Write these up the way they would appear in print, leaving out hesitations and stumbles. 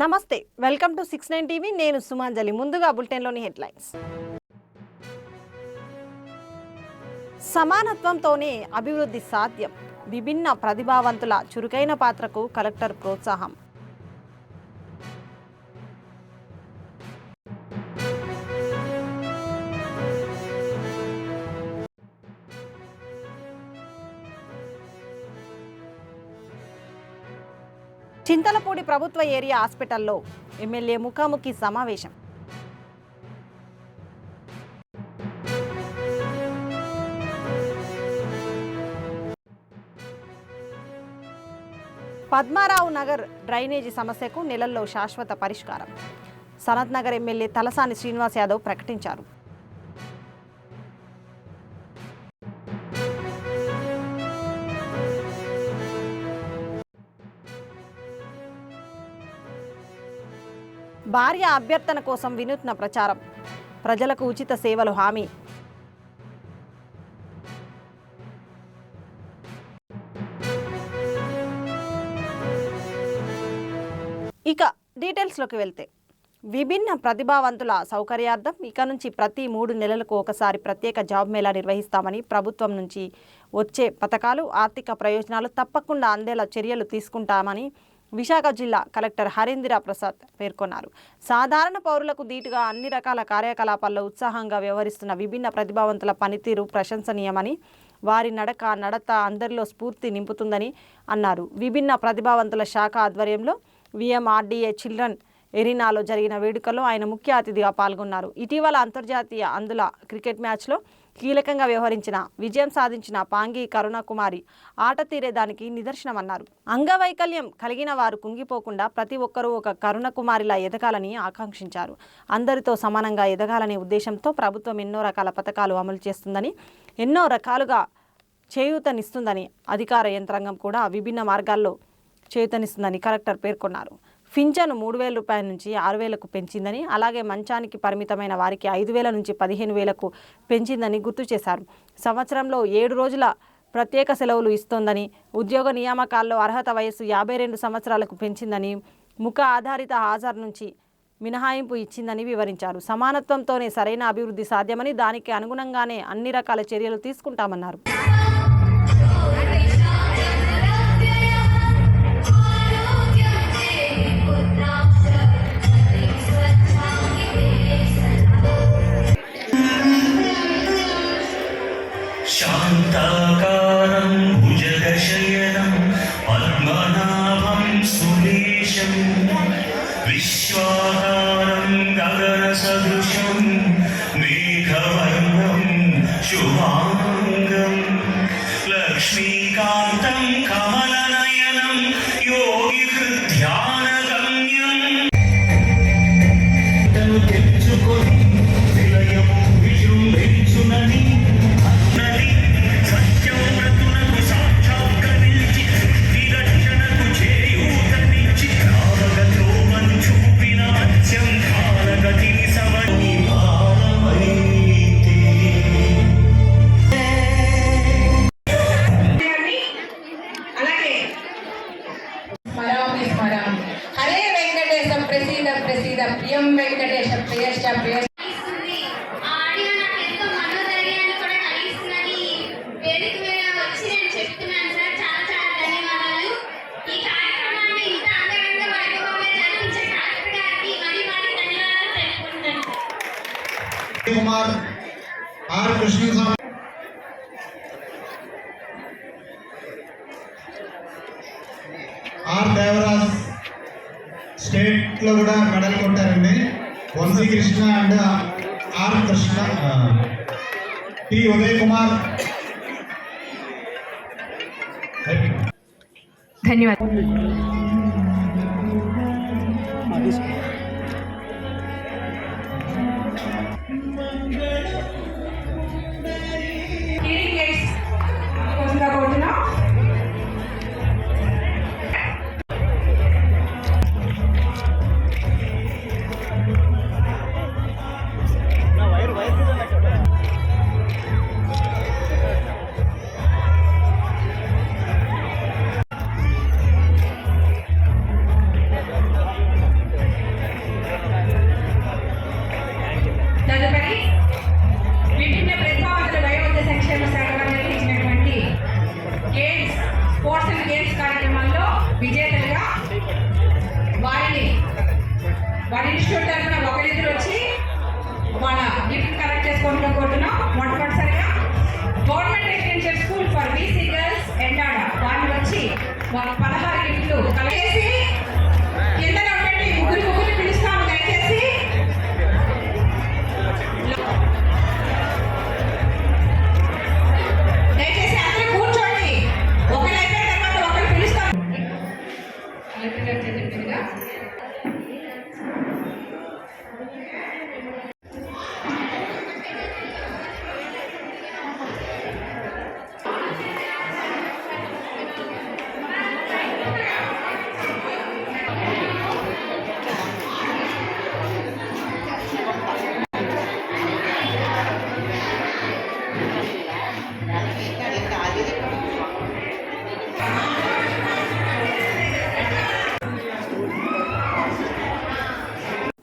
నమస్తే, welcome to 69 TV. నేను సుమాంజలి. ముందుగా బులెటిన్లోని హెడ్లైన్స్. సమానత్వంతోనే అభివృద్ధి సాధ్యం. విభిన్న ప్రతిభావంతుల చురుకైన పాత్రకు కలెక్టర్ ప్రోత్సాహం. చింతలపూడి ప్రభుత్వ ఏరియా హాస్పిటల్లో ఎమ్మెల్యే ముఖాముఖి సమావేశం. పద్మారావు నగర్ డ్రైనేజీ సమస్యకు నెలల్లో శాశ్వత పరిష్కారం. సనత్ నగర్ ఎమ్మెల్యే తలసాని శ్రీనివాస్ యాదవ్ ప్రకటించారు. భార్య అభ్యర్థన కోసం వినూత్న ప్రచారం. ప్రజలకు ఉచిత సేవలు హామీ. ఇక డీటెయిల్స్లోకి వెళ్తే, విభిన్న ప్రతిభావంతుల సౌకర్యార్థం ఇక నుంచి ప్రతి 3 నెలలకు ఒకసారి ప్రత్యేక జాబ్ మేళా నిర్వహిస్తామని, ప్రభుత్వం నుంచి వచ్చే పథకాలు, ఆర్థిక ప్రయోజనాలు తప్పకుండా అందేలా చర్యలు తీసుకుంటామని విశాఖ జిల్లా కలెక్టర్ హరీంద్ర ప్రసాద్ పేర్కొన్నారు. సాధారణ పౌరులకు దీటుగా అన్ని రకాల కార్యకలాపాల్లో ఉత్సాహంగా వ్యవహరిస్తున్న విభిన్న ప్రతిభావంతుల పనితీరు ప్రశంసనీయమని, వారి నడత అందరిలో స్ఫూర్తి నింపుతుందని అన్నారు. విభిన్న ప్రతిభావంతుల శాఖ ఆధ్వర్యంలో విఎంఆర్డీఏ చిల్డ్రన్ ఎరీనాలో జరిగిన వేడుకల్లో ఆయన ముఖ్య అతిథిగా పాల్గొన్నారు. ఇటీవల అంతర్జాతీయ అందుల క్రికెట్ మ్యాచ్లో కీలకంగా వ్యవహరించిన, విజయం సాధించిన పాంగి కరుణకుమారి ఆట తీరేదానికి నిదర్శనమన్నారు. అంగవైకల్యం కలిగిన వారు కుంగిపోకుండా ప్రతి ఒక్కరూ ఒక కరుణకుమారిలా ఎదగాలని ఆకాంక్షించారు. అందరితో సమానంగా ఎదగాలనే ఉద్దేశంతో ప్రభుత్వం ఎన్నో రకాల పథకాలు అమలు చేస్తుందని, ఎన్నో రకాలుగా చేయూతనిస్తుందని, అధికార యంత్రాంగం కూడా విభిన్న మార్గాల్లో చేయూతనిస్తుందని కలెక్టర్ పేర్కొన్నారు. పింఛను 3,000 రూపాయల నుంచి 6,000కు పెంచిందని, అలాగే మంచానికి పరిమితమైన వారికి 5,000 నుంచి 15,000కు పెంచిందని గుర్తు చేశారు. సంవత్సరంలో 7 రోజుల ప్రత్యేక సెలవులు ఇస్తోందని, ఉద్యోగ నియామకాల్లో అర్హత వయస్సు 52 సంవత్సరాలకు పెంచిందని, ముఖ ఆధారిత హాజరు నుంచి మినహాయింపు ఇచ్చిందని వివరించారు. సమానత్వంతోనే సరైన అభివృద్ధి సాధ్యమని, దానికి అనుగుణంగానే అన్ని రకాల చర్యలు తీసుకుంటామన్నారు. శాంతాకారం భుజగశయనం పద్మనాభం సురేశం విశ్వాకారం గగన సదృశం మేఘవర్ణం శుభాంగం లక్ష్మీకాంతం కమలనయనం యోగి హృద్యానగమ్యం తెచ్చుకొని విలయము విజృంభించునని ప్రియం వెంకటేశ ప్రియశ్చ Priya Kumar R Krishna R Devaraj state లో కూడా మెడల్ కొట్టారండి. Vamsi Krishna and R Krishna, T Uday Kumar. ధన్యవాదాలు. వాళ్ళ ఇన్స్టిట్యూట్ తరఫున ఒకరిద్దరు వచ్చి వాళ్ళ గిఫ్ట్ కలెక్ట్ చేసుకుంటూ కోరుతున్నాం. మొట్టమొదటిసారిగా government residential school for BC girls Endada వాళ్ళు వచ్చి వాళ్ళ 16 గిఫ్ట్లు కలెక్ట్ చేసి కింద ఉండండి. ముగ్గురు పిలుస్తాము దయచేసి. దయచేసి అందరూ కూర్చోండి. ఒకరు అయిపోయిన తర్వాత ఒకరు పిలుస్తాం. కలెక్టర్ గారు చెప్పినట్టుగా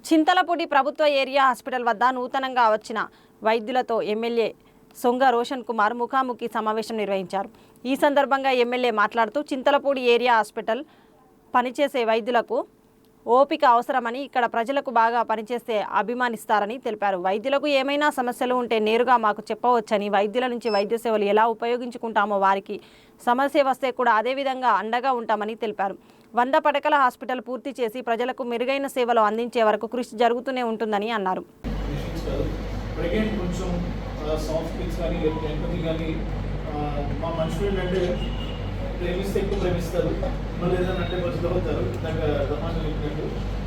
చింతలపూడి ప్రభుత్వ ఏరియా హాస్పిటల్ వద్ద నూతనంగా వచ్చిన వైద్యులతో ఎమ్మెల్యే సొంగ రోషన్ కుమార్ ముఖాముఖి సమావేశం నిర్వహించారు. ఈ సందర్భంగా ఎమ్మెల్యే మాట్లాడుతూ చింతలపూడి ఏరియా హాస్పిటల్ పనిచేసే వైద్యులకు ఓపిక అవసరమని, ఇక్కడ ప్రజలకు బాగా పనిచేస్తే అభిమానిస్తారని తెలిపారు. వైద్యులకు ఏమైనా సమస్యలు ఉంటే నేరుగా మాకు చెప్పవచ్చని, వైద్యుల నుంచి వైద్య సేవలు ఎలా ఉపయోగించుకుంటామో వారికి సమస్య వస్తే కూడా అదేవిధంగా అండగా ఉంటామని తెలిపారు. 100 పడకల హాస్పిటల్ పూర్తి చేసి ప్రజలకు మెరుగైన సేవలు అందించే వరకు కృషి జరుగుతూనే ఉంటుందని అన్నారు. మా మనుషులు ఏంటంటే ప్రేమిస్తే ఎక్కువ ప్రేమిస్తారు, మళ్ళీ ఏదైనా అంటే కొంచెం అవుతారు. దాకా రమాన్ని చెప్పినట్టు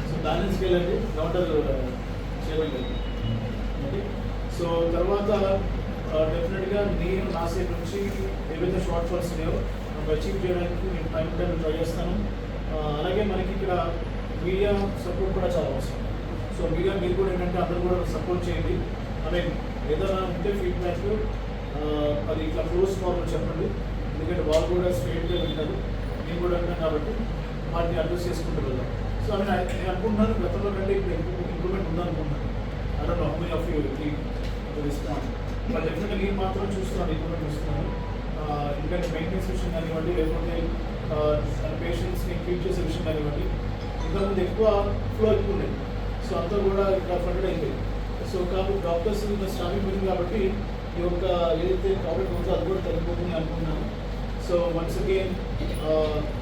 సో బ్యాలెన్స్కి వెళ్ళండి, కౌంటర్ చేయగలిగారు. ఓకే, సో తర్వాత డెఫినెట్గా నేను నా సైడ్ నుంచి ఏవైతే షార్ట్ ఫాల్స్ ఉన్నాయో అచీవ్ చేయడానికి నేను టైం ట్రై చేస్తాను. అలాగే మనకి ఇక్కడ మీడియా సపోర్ట్ కూడా చాలా అవసరం. సో మీడియా మీరు కూడా ఏంటంటే అందరూ కూడా సపోర్ట్ చేయండి. ఐ మీన్ ఏదైనా ఉంటే ఫీడ్బ్యాక్ అది ఇట్లా క్లోజ్ ఫార్వర్డ్ చెప్పండి. ఎందుకంటే వాళ్ళు కూడా స్ట్రైట్గా వింటారు, నేను కూడా వింటాను కాబట్టి వాటిని అడ్రస్ చేసుకుంటూ వెళ్దాం. సో నేను అనుకుంటున్నాను గతంలో కంటే ఇప్పుడు ఇంప్రూవ్మెంట్ ఉందనుకుంటున్నాను. I don't know how many of you respond, but డెఫినెట్గా నేను మాత్రం చూస్తున్నాను, ఇంప్రూవ్మెంట్ చూస్తున్నాను. ఎందుకంటే మెయింటెనెన్స్ విషయం కానివ్వండి, లేకపోతే పేషెంట్స్ని ట్రీట్ చేసే విషయం కానివ్వండి, ఇంతకుముందు ఎక్కువ ఫ్లో ఎక్కువ ఉండేది. సో అంతా కూడా ఇక్కడ ఫ్లడ్ అయిపోయింది. సో కాబట్టి డాక్టర్స్ స్టాఫింగ్ పోయింది కాబట్టి ఈ యొక్క ఏదైతే ప్రాబ్లం ఉందో అది కూడా తగ్గిపోతుంది అనుకుంటున్నాను. So once again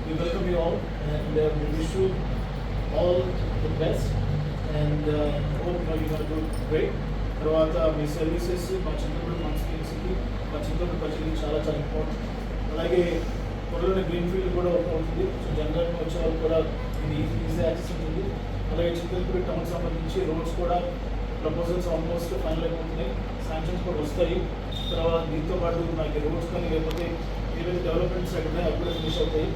we welcome you all and we wish you all the best and hope you're going to do great. తర్వాత మీ సర్వీసెస్ మా చింతపూడి కాన్స్టిట్యున్సీకి, మా చింతపూడి ప్రజలకి చాలా చాలా ఇంపార్టెంట్. అలాగే త్వరలోనే గ్రీన్ ఫీల్డ్ కూడా అవుతుంది. సో జనరల్గా వచ్చే వాళ్ళు కూడా ఇది ఈజీ యాక్సెస్ ఉంటుంది. అలాగే చింతపూడి టౌన్ సంబంధించి రోడ్స్ కూడా ప్రపోజల్స్ ఆల్మోస్ట్ ఫైనల్ అయిపోతున్నాయి, శాంక్షన్స్ కూడా వస్తాయి. తర్వాత దీంతో పాటు మనకి రోడ్స్ కానీ లేకపోతే ఏవైతే డెవలప్మెంట్స్ అక్కడ ఉన్నాయో అవి కూడా ఫినిష్ అవుతాయి.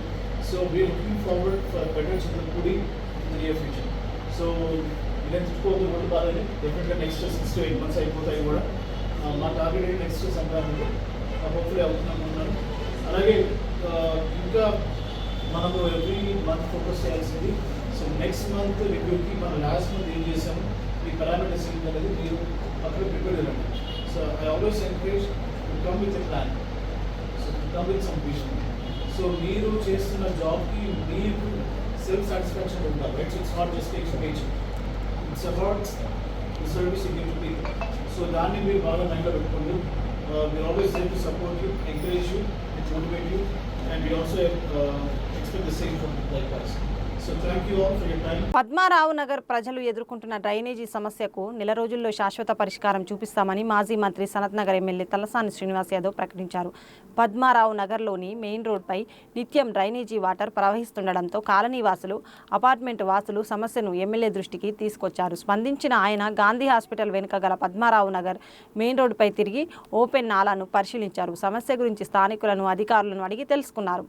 So we are looking forward for better Chintapudi in the near future. So ఇలా తిప్పుకోవద్దు, రోడ్డు బాగానే డెఫినెట్గా నెక్స్ట్ 6 to 8 months అయిపోతాయి కూడా. మా టార్గెట్ నెక్స్ట్ సంక్రాంతి హోప్ఫుల్లీ అవుతున్నాను. అలాగే ఇంకా మనము ఎవ్రీ మంత్ ఫోకస్ చేయాల్సింది. సో నెక్స్ట్ మంత్ రివ్యూకి మనం లాస్ట్ మంత్ ఏం చేసాము, ఈ పారామీటర్స్ అనేది మీరు అక్కడ ప్రిపేర్ చేయండి. So I always encourage to come with a plan, so come with some vision. So మీరు చేస్తున్న జాబ్కి మీకు సెల్ఫ్ సాటిస్ఫాక్షన్ ఉండాలి, right? It's not just expectation, it's about the service you give to people. So దాన్ని మీరు బాగా మైండ్లో పెట్టుకోండి. We are always there to support you, encourage you, motivate you, and we also expect the same from likewise. So thank you all for your time. Padmarao Nagar ప్రజలు ఎదుర్కొంటున్న drainage సమస్యకు నెల రోజుల్లో శాశ్వత పరిష్కారం చూపిస్తామని మాజీ మంత్రి సనత్ నగర్ ఎమ్మెల్యే తలసాని శ్రీనివాస్ యాదవ్ ప్రకటించారు. పద్మారావు నగర్లోని మెయిన్ రోడ్పై నిత్యం డ్రైనేజీ వాటర్ ప్రవహిస్తుండడంతో కాలనీ వాసులు, అపార్ట్మెంట్ వాసులు సమస్యను ఎమ్మెల్యే దృష్టికి తీసుకొచ్చారు. స్పందించిన ఆయన గాంధీ హాస్పిటల్ వెనుక గల పద్మారావు నగర్ మెయిన్ రోడ్డుపై తిరిగి ఓపెన్ నాలాను పరిశీలించారు. సమస్య గురించి స్థానికులను, అధికారులను అడిగి తెలుసుకున్నారు.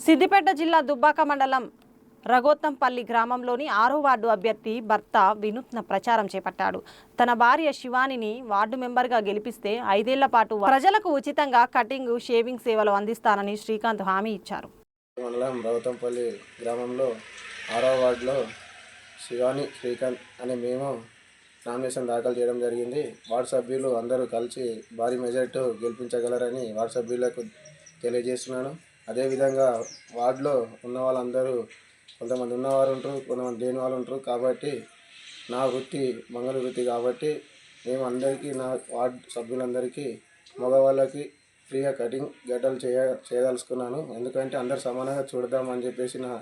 సిద్దిపేట జిల్లా దుబ్బాక మండలం రఘోత్తంపల్లి గ్రామంలోని 6వ వార్డు అభ్యర్థి భర్త వినూత్న ప్రచారం చేపట్టాడు. తన భార్య శివానిని వార్డు మెంబర్గా గెలిపిస్తే 5 ఏళ్ల పాటు ప్రజలకు ఉచితంగా కటింగ్, షేవింగ్ సేవలు అందిస్తానని శ్రీకాంత్ హామీ ఇచ్చారు. మండలం రఘోత్తంపల్లి గ్రామంలో 6వ వార్డులో శివాని, శ్రీకాంత్ అనే మేము నామినేషన్ దాఖలు చేయడం జరిగింది. వార్డు సభ్యులు అందరూ కలిసి భారీ మెజార్టీతో గెలిపించగలరని వార్డు సభ్యులకు తెలియజేస్తున్నాను. అదేవిధంగా వార్డులో ఉన్న వాళ్ళందరూ కొంతమంది ఉన్నవారు ఉంటారు, కొంతమంది లేని వాళ్ళు ఉంటారు. కాబట్టి నా వృత్తి మంగళ వృత్తి కాబట్టి మేము అందరికీ, నా వార్డు సభ్యులందరికీ, మగవాళ్ళకి ఫ్రీగా కటింగ్ గడ్డలు చేయదలుచుకున్నాను. ఎందుకంటే అందరు సమానంగా చూడదామని చెప్పేసి, నా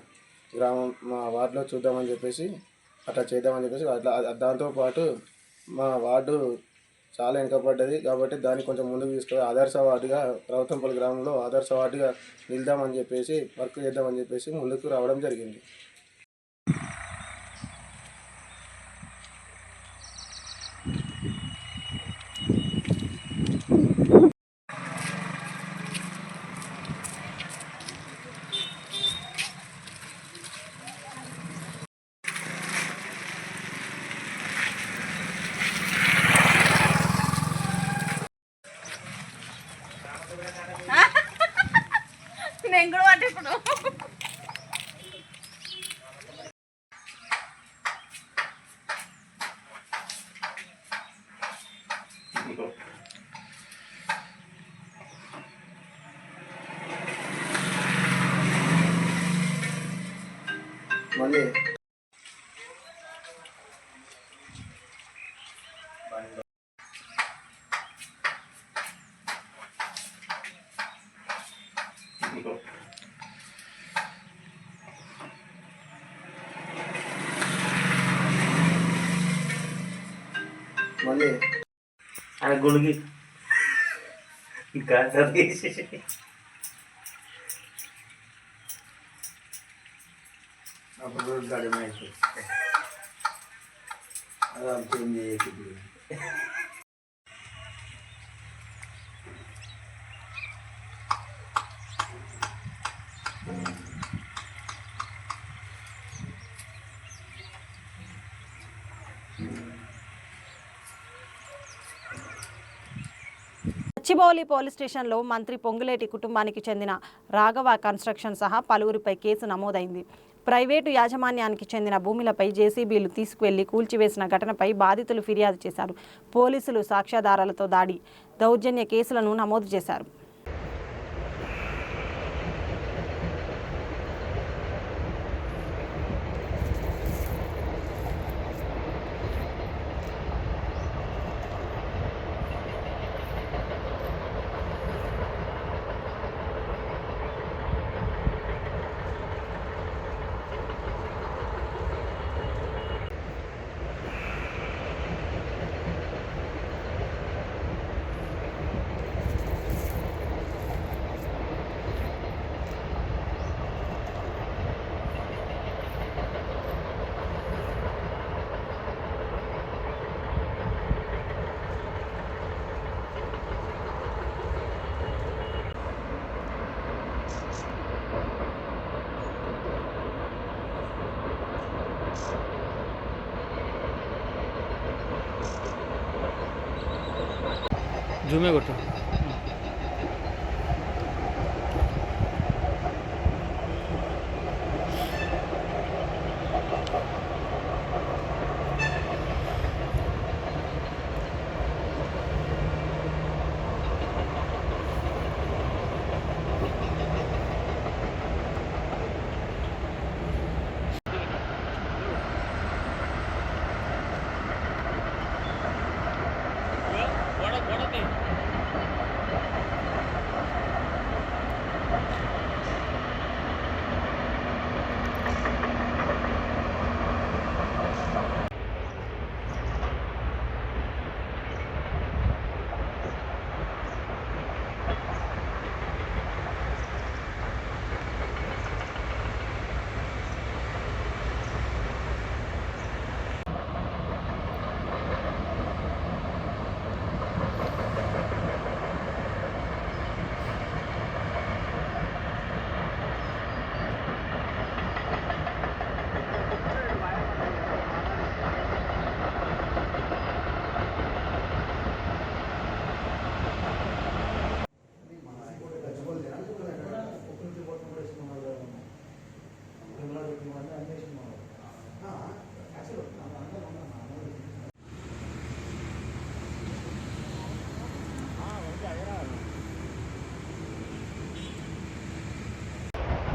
గ్రామం మా వార్డులో చూద్దామని చెప్పేసి అట్లా చేద్దామని చెప్పేసి దాంతోపాటు మా వార్డు చాలా వెనుకబడ్డది కాబట్టి దాన్ని కొంచెం ముందుకు తీసుకొని ఆదర్శ వార్డుగా రఘోత్తంపల్లి గ్రామంలో ఆదర్శ వార్డుగా నిలుద్దామని చెప్పేసి వర్క్ చేద్దామని చెప్పేసి ముందుకు రావడం జరిగింది. నేను కూడా పట్టిప్పుడు మళ్ళీ మళ్ళీ ఆ గుడికి గడ్డ తీసి అప్పుడు గడమైతే అది అంతుంది. గచ్చిబౌలి పోలీస్ స్టేషన్లో మంత్రి పొంగులేటి కుటుంబానికి చెందిన రాఘవ కన్స్ట్రక్షన్ సహా పలువురిపై కేసు నమోదైంది. ప్రైవేటు యాజమాన్యానికి చెందిన భూములపై జేసీబీలు తీసుకువెళ్లి కూల్చివేసిన ఘటనపై బాధితులు ఫిర్యాదు చేశారు. పోలీసులు సాక్ష్యాధారాలతో దౌర్జన్య కేసులను నమోదు చేశారు. జూమే కొట్టు.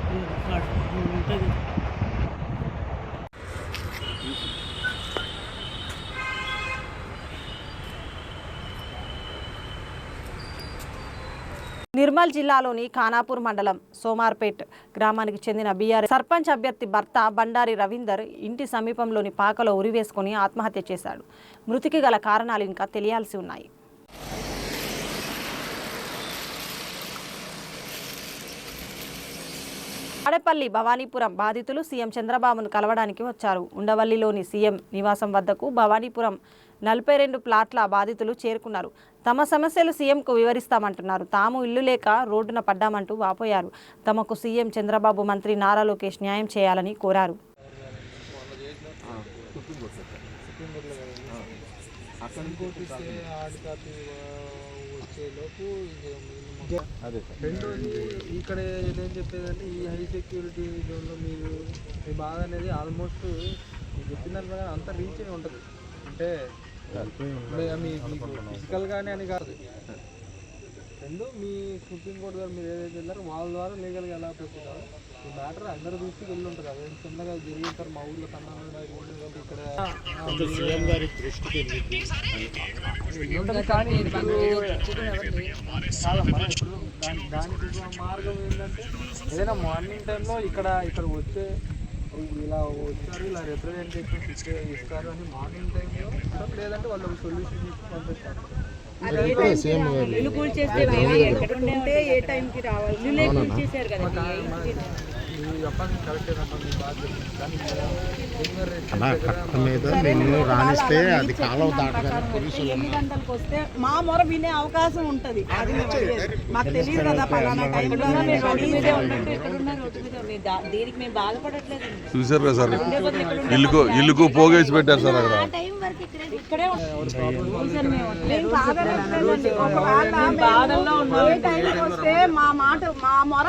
నిర్మల్ జిల్లాలోని ఖానాపూర్ మండలం సోమార్పేట్ గ్రామానికి చెందిన బీఆర్ఎస్ సర్పంచ్ అభ్యర్థి భర్త బండారి రవీందర్ ఇంటి సమీపంలోని పాకలో ఉరివేసుకుని ఆత్మహత్య చేశాడు. మృతికి గల కారణాలు ఇంకా తెలియాల్సి ఉన్నాయి. తాడేపల్లి భవానీపురం బాధితులు సీఎం చంద్రబాబును కలవడానికి వచ్చారు. ఉండవల్లిలోని సీఎం నివాసం వద్దకు భవానీపురం 42 ప్లాట్ల బాధితులు చేరుకున్నారు. తమ సమస్యలు సీఎంకు వివరిస్తామంటున్నారు. తాము ఇల్లు లేక రోడ్డున పడ్డామంటూ వాపోయారు. తమకు సీఎం చంద్రబాబు, మంత్రి నారా లోకేష్ న్యాయం చేయాలని కోరారు. రెండోది ఇక్కడ ఏదేం చెప్పేదంటే ఈ హై సెక్యూరిటీ జోన్లో మీరు మీ బాధ అనేది ఆల్మోస్ట్ మీరు చెప్పిన దాని ప్రకారం అంతా రీచ్ అయి ఉంటుంది. అంటే మీకు ఫిజికల్గానే అని కాదు, రెండు మీ సుప్రీంకోర్టు ద్వారా మీరు ఏదైతే వెళ్ళారో వాళ్ళ ద్వారా లీగల్గా ఎలా పెట్టుకుంటారో ఈ మ్యాటర్ అందరూ దృష్టికి వెళ్ళి ఉంటుంది. అదే చిన్నగా జరిగిస్తారు మా ఊళ్ళో కన్నా ఇక్కడ కానీ దానికి మార్గం ఏంటంటే ఏదైనా మార్నింగ్ టైంలో ఇక్కడ వచ్చే ఇలా వచ్చారు, ఇలా రిప్రజెంటేషన్ ఇస్తారు అని మార్నింగ్ టైంలో, లేదంటే వాళ్ళు ఒక సొల్యూషన్ ఇచ్చి పంపిస్తారు. మా మొర వినే అవకాశం ఉంటది. అది మాకు తెలియదు కదా పలానా టైంలో దీనికి మేము బాధపడట్లేదు. చూసారు కదా సార్, ఇల్లుకు పోగేసి పెట్టారు సార్ అక్కడ. ఇక్కడే బాధల్లో ఉన్నాం. ఏ టైంకి వస్తే మా మాట మా మొర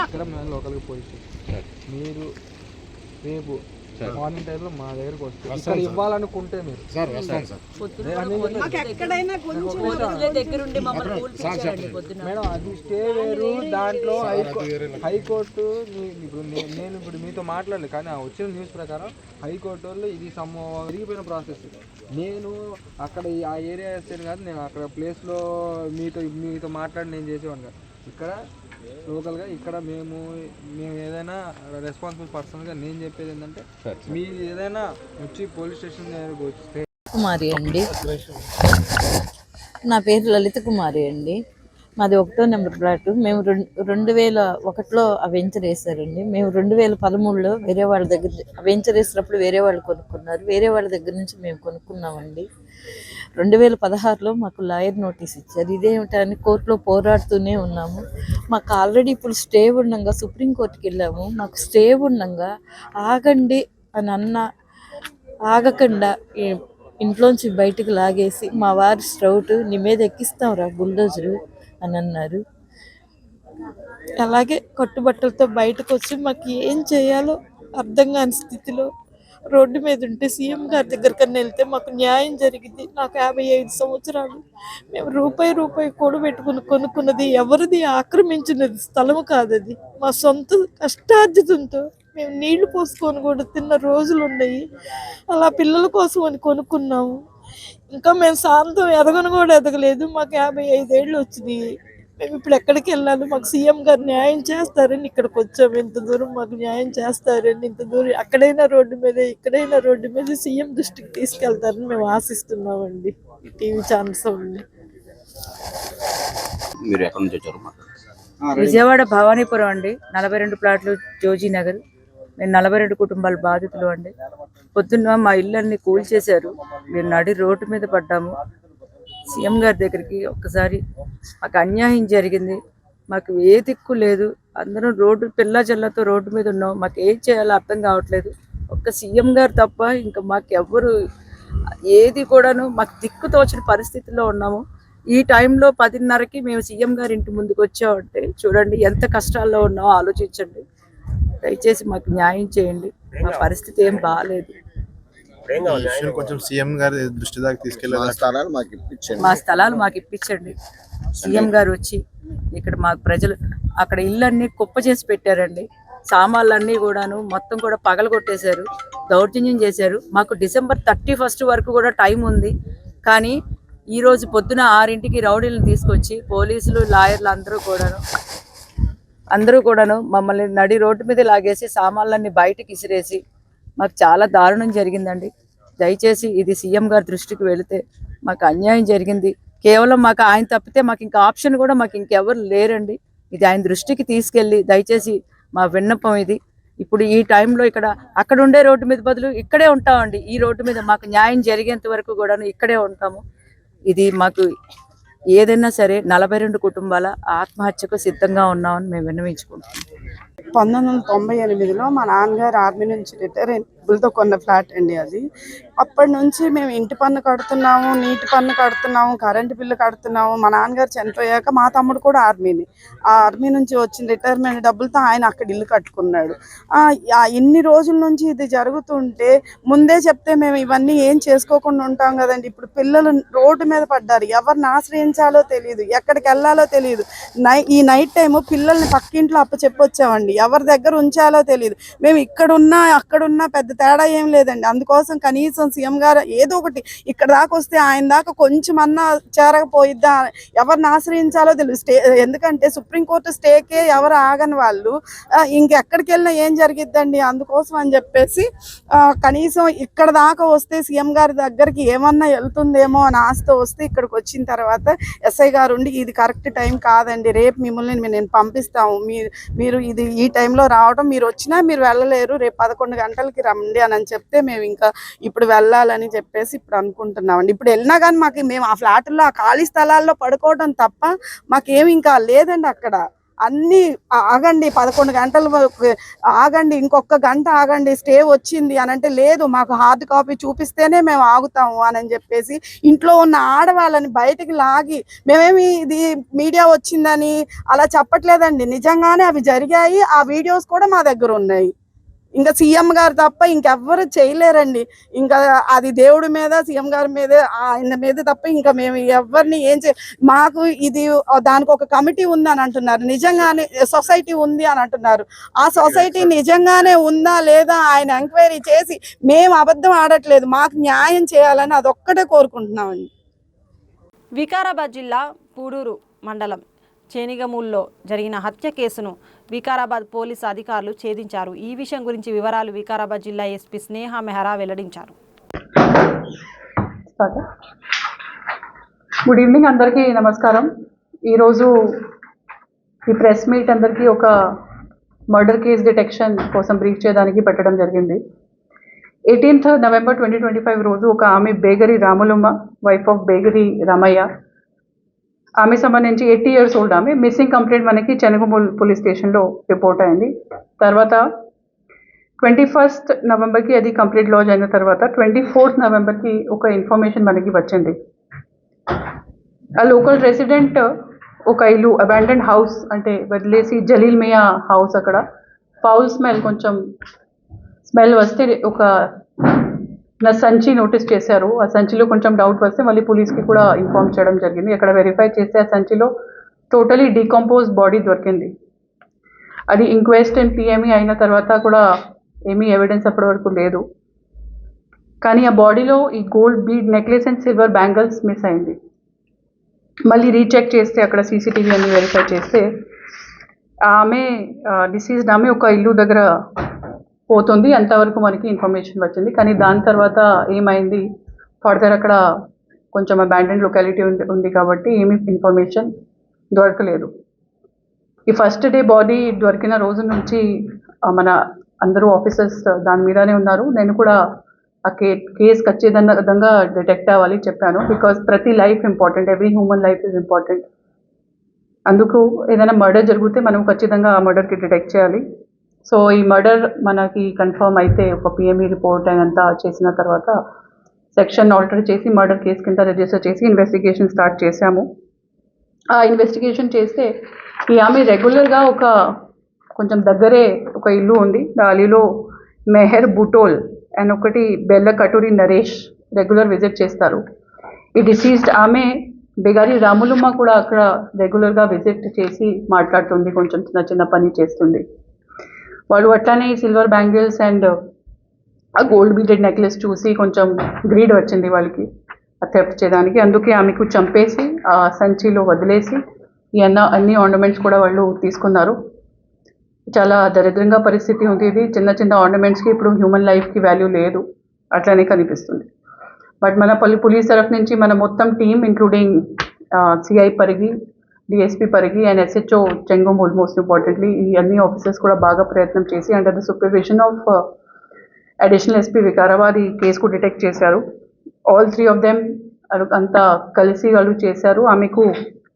లోకల్గా పోలీసు మీరు రేపు మార్నింగ్ టైంలో మా దగ్గరకు వస్తే ఇక్కడ ఇవ్వాలనుకుంటే మీరు మేడం అది స్టే వేరు. దాంట్లో హైకోర్టు నేను ఇప్పుడు మీతో మాట్లాడలేదు, కానీ వచ్చిన న్యూస్ ప్రకారం హైకోర్టు వాళ్ళు ఇది విరిగిపోయిన ప్రాసెస్. నేను అక్కడ ఆ ఏరియా వేస్తాను కాదు, నేను అక్కడ ప్లేస్లో మీతో మాట్లాడి నేను చేసేవాడిని కాదు. ఇక్కడ లోకల్గా ఇక్కడ మేము ఏదైనా రెస్పాన్సిబుల్ పర్సన్గా నేను చెప్పేది ఏంటంటే మీరు ఏదైనా వచ్చి పోలీస్ స్టేషన్ దగ్గరకు వస్తే. కుమారి అండి, నా పేరు లలిత కుమారి అండి. మాది 1వ నెంబర్ ప్లాట్. మేము 2001లో ఆ వెంచర్ వేసారండి. మేము 2013లో వేరే వాళ్ళ దగ్గర ఆ వెంచర్ వేసినప్పుడు వేరే వాళ్ళు కొనుక్కున్నారు. వేరే వాళ్ళ దగ్గర నుంచి మేము కొనుక్కున్నామండి. 2016లో మాకు లాయర్ నోటీస్ ఇచ్చారు. ఇదేమిటని కోర్టులో పోరాడుతూనే ఉన్నాము. మాకు ఆల్రెడీ ఇప్పుడు స్టే ఉండగా సుప్రీంకోర్టుకి వెళ్ళాము. మాకు స్టే ఉండగా ఆగండి అని ఆగకుండా ఇంట్లోంచి బయటకు లాగేసి మా వారి స్ట్రౌట్ నీ మీద ఎక్కిస్తాం రా బుల్డోజరు అని అన్నారు. అలాగే కట్టుబట్టలతో బయటకు వచ్చి మాకు ఏం చేయాలో అర్థం కాని స్థితిలో రోడ్డు మీద ఉంటే సీఎం గారి దగ్గరకన్నా వెళ్తే మాకు న్యాయం జరిగింది. నాకు 55 సంవత్సరాలు. మేము రూపాయి కూడబెట్టుకుని కొనుక్కున్నది ఎవరిది ఆక్రమించినది స్థలము కాదది. మా సొంత కష్టార్జితంతో మేము నీళ్లు పోసుకొని కూడా తిన్న రోజులు ఉన్నాయి. అలా పిల్లల కోసం అని కొనుక్కున్నాము. ఇంకా మేము శాంతం ఎదగను కూడా ఎదగలేదు. మాకు 55 ఏళ్ళు వచ్చినాయి. మేము ఇప్పుడు ఎక్కడికి వెళ్ళాలి? మాకు సీఎం గారు న్యాయం చేస్తారని ఇక్కడికి వచ్చాము. ఇంత దూరం మాకు న్యాయం చేస్తారని, ఇంత దూరం అక్కడైనా రోడ్డు మీద ఇక్కడైనా రోడ్డు మీద సీఎం దృష్టికి తీసుకెళ్తారని మేము ఆశిస్తున్నామండి. ఈ టీవీ ఛానల్స్ ఉండి. మీరు ఎక్కడి నుంచి వచ్చారు? విజయవాడ భవానీపురం అండి. 42 ప్లాట్లు జోజీ నగర్. మేము 42 కుటుంబాల బాధితులు అండి. పొద్దున్న మా ఇళ్ళన్ని కూల్చేశారు. మేము నడి రోడ్డు మీద పడ్డాము. సీఎం గారి దగ్గరికి ఒక్కసారి మాకు అన్యాయం జరిగింది. మాకు ఏ దిక్కు లేదు. అందరం పిల్ల జల్లతో రోడ్డు మీద ఉన్నాం. మాకు ఏం చేయాలో అర్థం కావట్లేదు. ఒక్క సీఎం గారు తప్ప ఇంకా మాకు ఎవ్వరు ఏది కూడాను మాకు దిక్కు తోచిన పరిస్థితిలో ఉన్నాము. ఈ టైంలో 10:30కి మేము సీఎం గారి ఇంటి ముందుకు వచ్చామంటే చూడండి ఎంత కష్టాల్లో ఉన్నామో ఆలోచించండి. దయచేసి మాకు న్యాయం చేయండి. మా పరిస్థితి ఏం బాగాలేదు. కొంచెం సీఎం గారి దృష్టి దాకా తీసుకెళ్ళి మా స్థలాలు మాకు ఇప్పించండి. సీఎం గారు వచ్చి ఇక్కడ మాకు ప్రజలు అక్కడ ఇళ్ళన్నీ కుప్ప చేసి పెట్టారండి. సామాన్లన్నీ కూడాను మొత్తం కూడా పగలగొట్టేశారు, దౌర్జన్యం చేశారు. మాకు December 31 వరకు కూడా టైం ఉంది. కానీ ఈరోజు పొద్దున 6ంటికి రౌడీలను తీసుకొచ్చి పోలీసులు, లాయర్లు అందరూ కూడాను మమ్మల్ని నడి రోడ్డు మీద లాగేసి సామాన్లన్నీ బయటకి ఇసిరేసి మాకు చాలా దారుణం జరిగిందండి. దయచేసి ఇది సీఎం గారి దృష్టికి వెళితే మాకు అన్యాయం జరిగింది. కేవలం మాకు ఆయన తప్పితే మాకు ఇంకా ఆప్షన్ కూడా మాకు ఇంకెవరు లేరండి. ఇది ఆయన దృష్టికి తీసుకెళ్ళి దయచేసి మా విన్నపం ఇది. ఇప్పుడు ఈ టైంలో అక్కడ ఉండే రోడ్డు మీద బదులు ఇక్కడే ఉంటామండి. ఈ రోడ్డు మీద మాకు న్యాయం జరిగేంత వరకు కూడాను ఇక్కడే ఉంటాము. ఇది మాకు ఏదైనా సరే 42 కుటుంబాల ఆత్మహత్యకు సిద్ధంగా ఉన్నామని మేము విన్నవించుకుంటున్నాం. 1998లో మా నాన్నగారు ఆర్మీ నుంచి రిటైర్ అయిన డబ్బులతో కొన్న ఫ్లాట్ అండి అది. అప్పటి నుంచి మేము ఇంటి పన్ను కడుతున్నాము, నీటి పన్ను కడుతున్నాము, కరెంటు బిల్లు కడుతున్నాము. మా నాన్నగారు చనిపోయాక మా తమ్ముడు కూడా ఆర్మీని, ఆ ఆర్మీ నుంచి వచ్చిన రిటైర్మెంట్ డబ్బులతో ఆయన అక్కడ ఇల్లు కట్టుకున్నాడు. ఇన్ని రోజుల నుంచి ఇది జరుగుతుంటే ముందే చెప్తే మేము ఇవన్నీ ఏం చేసుకోకుండా ఉంటాం కదండి. ఇప్పుడు పిల్లలు రోడ్డు మీద పడ్డారు, ఎవరిని ఆశ్రయించాలో తెలియదు, ఎక్కడికి వెళ్ళాలో తెలియదు. ఈ నైట్ టైము పిల్లల్ని పక్కింట్లో చెప్పొచ్చామండి, ఎవరి దగ్గర ఉంచాలో తెలియదు. మేము ఇక్కడున్నా అక్కడున్నా పెద్ద తేడా ఏం లేదండి. అందుకోసం కనీసం సీఎం గారు ఏదో ఒకటి ఇక్కడ దాకా వస్తే ఆయన దాకా కొంచెం అన్నా చేరకపోయిద్దా, ఎవరిని ఆశ్రయించాలో తెలియదు. ఎందుకంటే సుప్రీంకోర్టు స్టేకే ఎవరు ఆగని వాళ్ళు ఇంకెక్కడికి వెళ్ళినా ఏం జరిగిద్దండి. అందుకోసం అని చెప్పేసి కనీసం ఇక్కడ దాకా వస్తే సీఎం గారి దగ్గరికి ఏమన్నా వెళ్తుందేమో అని ఆశతో వస్తే ఇక్కడికి వచ్చిన తర్వాత ఎస్ఐ గారు ఉండి ఇది కరెక్ట్ టైం కాదండి, రేపు మిమ్మల్ని నేను పంపిస్తాము, మీరు ఇది ఈ టైంలో రావడం, మీరు వచ్చినా మీరు వెళ్ళలేరు, రేపు 11 గంటలకి రండి అని చెప్తే మేము ఇంకా ఇప్పుడు వెళ్ళాలని చెప్పేసి ఇప్పుడు అనుకుంటున్నామండి. ఇప్పుడు వెళ్ళినా కానీ మేము ఆ ఫ్లాట్లో ఆ ఖాళీ స్థలాల్లో పడుకోవడం తప్ప మాకేమి ఇంకా లేదండి. అక్కడ అన్నీ ఆగండి, 11 గంటలు ఆగండి, ఇంకొక గంట ఆగండి, స్టే వచ్చింది అని అంటే లేదు, మాకు హార్డ్ కాపీ చూపిస్తేనే మేము ఆగుతాము అని చెప్పేసి ఇంట్లో ఉన్న ఆడవాళ్ళని బయటికి లాగి, మేమేమి ఇది మీడియా వచ్చిందని అలా చెప్పట్లేదండి, నిజంగానే అవి జరిగాయి. ఆ వీడియోస్ కూడా మా దగ్గర ఉన్నాయి. ఇంకా సీఎం గారు తప్ప ఇంకెవ్వరు చేయలేరండి. ఇంకా అది దేవుడి మీద, సీఎం గారి మీద, ఆయన మీద తప్ప ఇంకా మేము ఎవరిని మాకు ఇది దానికి ఒక కమిటీ ఉంది అని అంటున్నారు, నిజంగానే సొసైటీ ఉంది అని అంటున్నారు. ఆ సొసైటీ నిజంగానే ఉందా లేదా ఆయన ఎంక్వైరీ చేసి, మేము అబద్ధం ఆడట్లేదు, మాకు న్యాయం చేయాలని అదొక్కటే కోరుకుంటున్నామండి. వికారాబాద్ జిల్లా పూడూరు మండలం చేనిగమూల్లో జరిగిన హత్య కేసును వికారాబాద్ పోలీసు అధికారులు ఛేదించారు. ఈ విషయం గురించి వివరాలు వికారాబాద్ జిల్లా ఎస్పీ స్నేహ మెహరా వెల్లడించారు. గుడ్ ఈవినింగ్ అందరికీ నమస్కారం. ఈరోజు ఈ ప్రెస్ మీట్ అందరికీ ఒక మర్డర్ కేస్ డిటెక్షన్ కోసం బ్రీఫ్ చేయడానికి పెట్టడం జరిగింది. 18th November 2025 రోజు ఒక ఆమె బేగరి రాములమ్మ, వైఫ్ ఆఫ్ బేగరి రామయ్య, ఆమె సంబంధించి 80 years ఓల్డ్ ఆమె మిస్సింగ్ కంప్లైంట్ మనకి చెనగమూల్ పోలీస్ స్టేషన్లో రిపోర్ట్ అయింది. తర్వాత 21st Novemberకి అది కంప్లీట్ లాజ్ అయిన తర్వాత 24th Novemberకి ఒక ఇన్ఫర్మేషన్ మనకి వచ్చింది. ఆ లోకల్ రెసిడెంట్ ఒక ఇల్లు అబాండెండ్ హౌస్ అంటే వదిలేసి జలీల్ మియా హౌస్, అక్కడ ఫౌల్ స్మెల్, కొంచెం స్మెల్ వస్తే ఒక సంచి నోటీస్ చేశారు. ఆ సంచిలో కొంచెం డౌట్ వస్తే మళ్ళీ పోలీస్కి కూడా ఇన్ఫార్మ్ చేయడం జరిగింది. అక్కడ వెరిఫై చేస్తే ఆ సంచిలో టోటలీ డీకంపోజ్ బాడీ దొరికింది. అది ఇంక్వెస్ట్ అండ్ పిఎంఈ అయిన తర్వాత కూడా ఏమీ ఎవిడెన్స్ అప్పటి వరకు లేదు. కానీ ఆ బాడీలో ఈ gold bead necklace and silver bangles miss అయింది. మళ్ళీ రీచెక్ చేస్తే అక్కడ సీసీటీవీ అన్ని వెరిఫై చేస్తే ఆమె డిసీజ్డ్ ఆమె ఒక ఇల్లు దగ్గర పోతుంది, అంతవరకు మనకి ఇన్ఫర్మేషన్ వచ్చింది. కానీ దాని తర్వాత ఏమైంది ఫర్దర్ అక్కడ కొంచెం అబాండెండ్ లొకాలిటీ ఉంది కాబట్టి ఏమీ ఇన్ఫర్మేషన్ దొరకలేదు. ఈ ఫస్ట్ డే బాడీ దొరికిన రోజు నుంచి మన అందరూ ఆఫీసర్స్ దాని మీదనే ఉన్నారు. నేను కూడా ఆ కేసు ఖచ్చితంగా డిటెక్ట్ అవ్వాలి చెప్పాను. బికాజ్ ప్రతి life important, every human life is important. అందుకు ఏదైనా మర్డర్ జరిగితే మనం ఖచ్చితంగా ఆ మర్డర్కి డిటెక్ట్ చేయాలి. సో ఈ మర్డర్ మనకి కన్ఫర్మ్ అయితే ఒక పిఎంఈ రిపోర్ట్ అయినంత చేసిన తర్వాత సెక్షన్ ఆల్టర్ చేసి మర్డర్ కేసు కింద రిజిస్టర్ చేసి ఇన్వెస్టిగేషన్ స్టార్ట్ చేశాము. ఆ ఇన్వెస్టిగేషన్ చేస్తే ఈ ఆమె రెగ్యులర్గా ఒక కొంచెం దగ్గరే ఒక ఇల్లు ఉంది, దానిలో మెహర్ బుటోల్ అండ్ ఒకటి బెల్ల కటూరి నరేష్ రెగ్యులర్ విజిట్ చేస్తారు. ఈ డిసీజ్డ్ ఆమె బేగారి రాములమ్మ కూడా అక్కడ రెగ్యులర్గా విజిట్ చేసి మాట్లాడుతుంది, కొంచెం చిన్న చిన్న పని చేస్తుంది. వాళ్ళు అట్లానే సిల్వర్ బ్యాంగిల్స్ అండ్ ఆ గోల్డ్ బీడెడ్ నెక్లెస్ చూసి కొంచెం గ్రీడ్ వచ్చింది వాళ్ళకి థెఫ్ట్ చేయడానికి. అందుకే ఆమెకు చంపేసి ఆ సంచిలో వదిలేసి ఈ అన్ని ఆర్నమెంట్స్ కూడా వాళ్ళు తీసుకున్నారు. చాలా దరిద్రంగా పరిస్థితి ఉంది ఇది. చిన్న చిన్న ఆర్నమెంట్స్కి ఇప్పుడు హ్యూమన్ లైఫ్కి వాల్యూ లేదు, అట్లనే కనిపిస్తుంది. బట్ మన పోలీస్ తరఫు నుంచి మన మొత్తం team including CI Parigi, DSP Parigi and SHO Chengomul most importantly ఈ అన్ని ఆఫీసర్స్ కూడా బాగా ప్రయత్నం చేసి under the supervision of additional SP Vikarabad ఈ కేసుకు డిటెక్ట్ చేశారు. ఆల్ 3 of them అంతా కలిసి వాళ్ళు చేశారు. ఆమెకు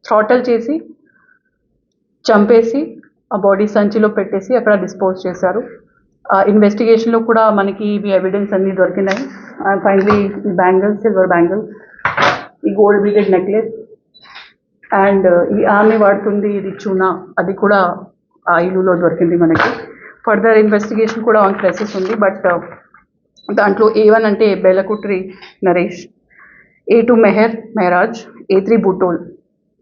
థ్రాటల్ చేసి చంపేసి ఆ బాడీ సంచిలో పెట్టేసి అక్కడ డిస్పోజ్ చేశారు. ఇన్వెస్టిగేషన్లో కూడా మనకి ఇవి ఎవిడెన్స్ అన్నీ దొరికినాయి. ఫైనలీ ఈ బ్యాంగిల్స్, సిల్వర్ బ్యాంగిల్స్, ఈ గోల్డ్ బీడెడ్ నెక్లెస్ అండ్ ఈ ఆమె వాడుతుంది ఇది చూనా, అది కూడా ఆ ఇల్లులో దొరికింది మనకి. ఫర్దర్ ఇన్వెస్టిగేషన్ కూడా ఆన్ ప్రాసెస్ ఉంది. బట్ దాంట్లో A1 అంటే బేలకుట్రి నరేష్, A2 మెహరాజ్, A3 బుటోల్,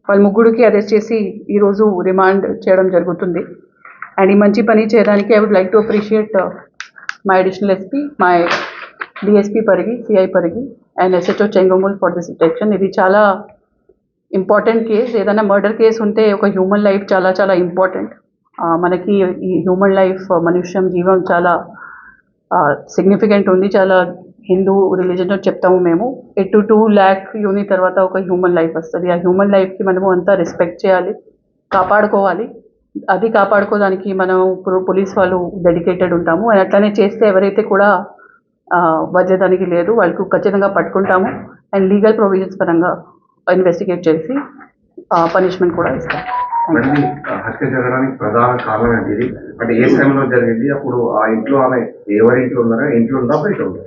వాళ్ళ ముగ్గురికి అరెస్ట్ చేసి ఈరోజు రిమాండ్ చేయడం జరుగుతుంది. అండ్ ఈ మంచి పని చేయడానికి I would like to appreciate my additional SP, my DSP Parigi, CI Parigi and SHO Chengomul for this detection. ఇది చాలా ఇంపార్టెంట్ కేస్. ఏదైనా మర్డర్ కేసు ఉంటే ఒక హ్యూమన్ లైఫ్ చాలా చాలా ఇంపార్టెంట్. మనకి ఈ హ్యూమన్ లైఫ్, మనుష్యం జీవం చాలా సిగ్నిఫికెంట్ ఉంది. చాలా హిందూ రిలీజన్లో చెప్తాము మేము 8 to 2 lakh యూని తర్వాత ఒక హ్యూమన్ లైఫ్ వస్తుంది. ఆ హ్యూమన్ లైఫ్కి మనము అంతా రెస్పెక్ట్ చేయాలి, కాపాడుకోవాలి. అది కాపాడుకోవడానికి మనం పోలీస్ వాళ్ళు డెడికేటెడ్ ఉంటాము. అండ్ అట్లనే చేస్తే ఎవరైతే కూడా వదిలేదానికి లేదు, వాళ్ళకు ఖచ్చితంగా పట్టుకుంటాము అండ్ లీగల్ ప్రొవిజన్స్ పరంగా ఇన్వెస్టిగేట్ చేసి పనిష్మెంట్ కూడా ఇస్తాం. హత్య జరగడానికి ప్రధాన కారణం ఏంటి ఇది? అంటే ఏ సమయంలో జరిగింది? అప్పుడు ఆ ఇంట్లో ఆమె ఎవరి ఇంట్లో ఉన్నారా, ఇంట్లో ఉందా, బయట ఉందా?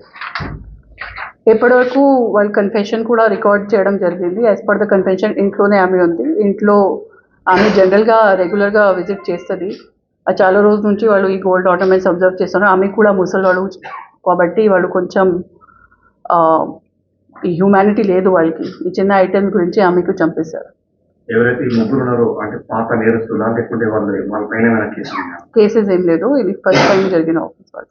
ఎప్పటివరకు వాళ్ళ కన్ఫెషన్ కూడా రికార్డ్ చేయడం జరిగింది. యాజ్ పర్ ద కన్ఫెషన్ ఇంట్లోనే ఆమె ఉంది. ఇంట్లో ఆమె జనరల్గా రెగ్యులర్గా విజిట్ చేస్తుంది. చాలా రోజుల నుంచి వాళ్ళు ఈ గోల్డ్ ఆర్నమెంట్స్ అబ్జర్వ్ చేస్తున్నారు. ఆమె కూడా ముసలివాళ్ళు కాబట్టి వాళ్ళు కొంచెం ఈ హ్యూమానిటీ లేదు వాళ్ళకి. ఈ చిన్న ఐటమ్స్ గురించి ఆమెకు చంపేశారు. ఎవరైతే ఈ ముగ్గురు ఉన్నారో అంటే పాత నేరస్తులా లేకుంటే వాళ్ళ పైన కేసెస్ ఏం లేదు. ఇది ఫస్ట్ టైం జరిగిన ఆఫీస్ వాళ్ళ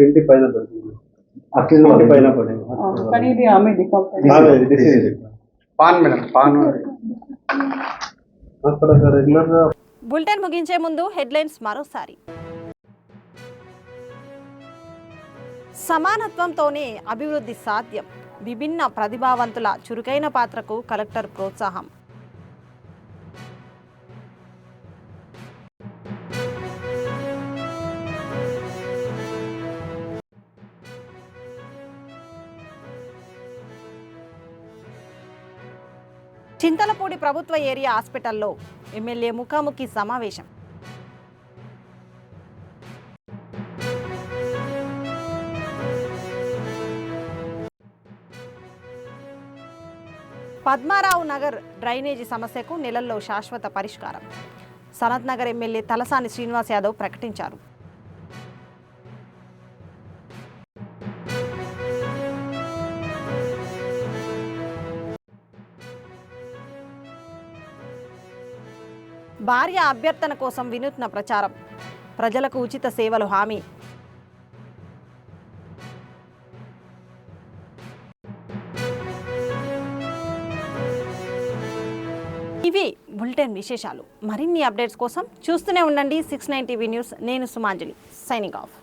ఇంటి పైన దొరికింది. కానీ ఇది ఆమె పాన్ మేడం, పాన్. బులెటిన్ ముగించే ముందు హెడ్లైన్స్ మరోసారి. సమానత్వంతోనే అభివృద్ధి సాధ్యం. విభిన్న ప్రతిభావంతుల చురుకైన పాత్రకు కలెక్టర్ ప్రోత్సాహం. చింతలపూడి ప్రభుత్వ ఏరియా హాస్పిటల్లో ఎమ్మెల్యే ముఖాముఖి సమావేశం. పద్మారావు నగర్ డ్రైనేజీ సమస్యకు నెలల్లో శాశ్వత పరిష్కారం. సనత్ నగర్ ఎమ్మెల్యే తలసాని శ్రీనివాస్ యాదవ్ ప్రకటించారు. భార్య అభ్యర్థన కోసం వినూత్న ప్రచారం. ప్రజలకు ఉచిత సేవలు హామీ. ఇవి బులెటిన్ విశేషాలు. మరిన్ని అప్డేట్స్ కోసం చూస్తూనే ఉండండి 69 TV న్యూస్. నేను సుమాంజలి, సైనింగ్ ఆఫ్.